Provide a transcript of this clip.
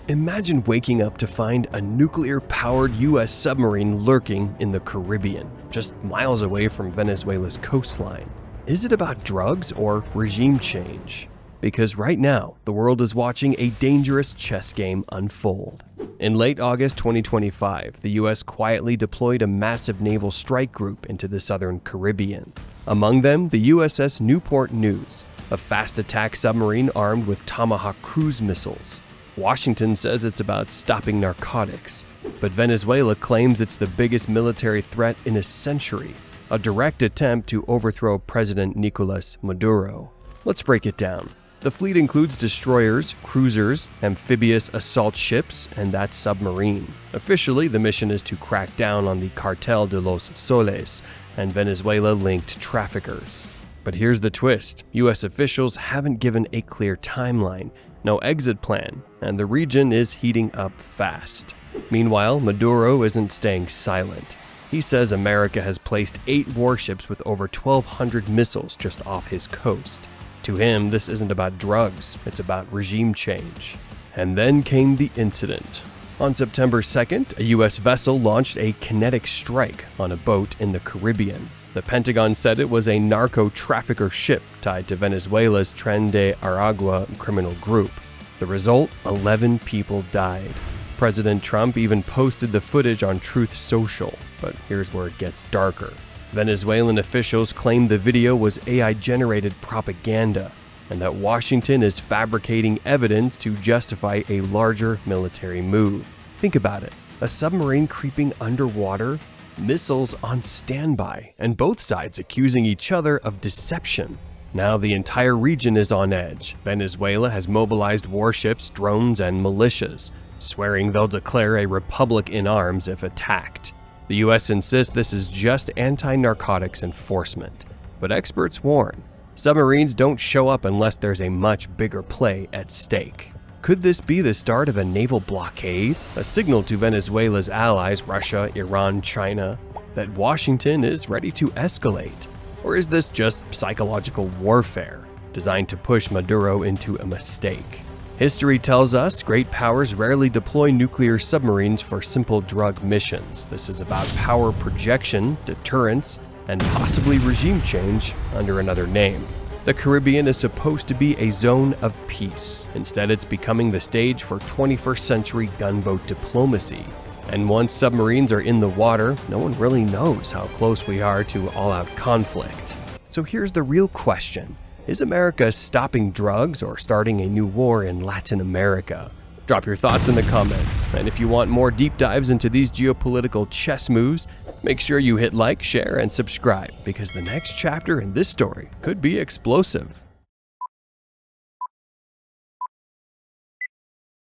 Imagine waking up to find a nuclear-powered U.S. submarine lurking in the Caribbean, just miles away from Venezuela's coastline. Is it about drugs or regime change? Because right now, the world is watching a dangerous chess game unfold. In late August 2025, the U.S. quietly deployed a massive naval strike group into the southern Caribbean. Among them, the USS Newport News, a fast attack submarine armed with Tomahawk cruise missiles. Washington says it's about stopping narcotics, but Venezuela claims it's the biggest military threat in a century, a direct attempt to overthrow President Nicolas Maduro. Let's break it down. The fleet includes destroyers, cruisers, amphibious assault ships, and that submarine. Officially, the mission is to crack down on the Cartel de los Soles and Venezuela-linked traffickers. But here's the twist. U.S. officials haven't given a clear timeline, no exit plan, and the region is heating up fast. Meanwhile, Maduro isn't staying silent. He says America has placed 8 warships with over 1,200 missiles just off his coast. To him, this isn't about drugs, it's about regime change. And then came the incident. On September 2nd, a U.S. vessel launched a kinetic strike on a boat in the Caribbean. The Pentagon said it was a narco-trafficker ship tied to Venezuela's Tren de Aragua criminal group. The result? 11 people died. President Trump even posted the footage on Truth Social, but here's where it gets darker. Venezuelan officials claim the video was AI-generated propaganda, and that Washington is fabricating evidence to justify a larger military move. Think about it. A submarine creeping underwater, missiles on standby, and both sides accusing each other of deception. Now the entire region is on edge. Venezuela has mobilized warships, drones, and militias, swearing they'll declare a republic in arms if attacked. The U.S. insists this is just anti-narcotics enforcement. But experts warn, submarines don't show up unless there's a much bigger play at stake. Could this be the start of a naval blockade? A signal to Venezuela's allies, Russia, Iran, China, that Washington is ready to escalate? Or is this just psychological warfare, designed to push Maduro into a mistake? History tells us great powers rarely deploy nuclear submarines for simple drug missions. This is about power projection, deterrence, and possibly regime change under another name. The Caribbean is supposed to be a zone of peace. Instead, it's becoming the stage for 21st century gunboat diplomacy. And once submarines are in the water, no one really knows how close we are to all-out conflict. So here's the real question. Is America stopping drugs or starting a new war in Latin America? Drop your thoughts in the comments, and if you want more deep dives into these geopolitical chess moves, make sure you hit like, share, and subscribe, because the next chapter in this story could be explosive.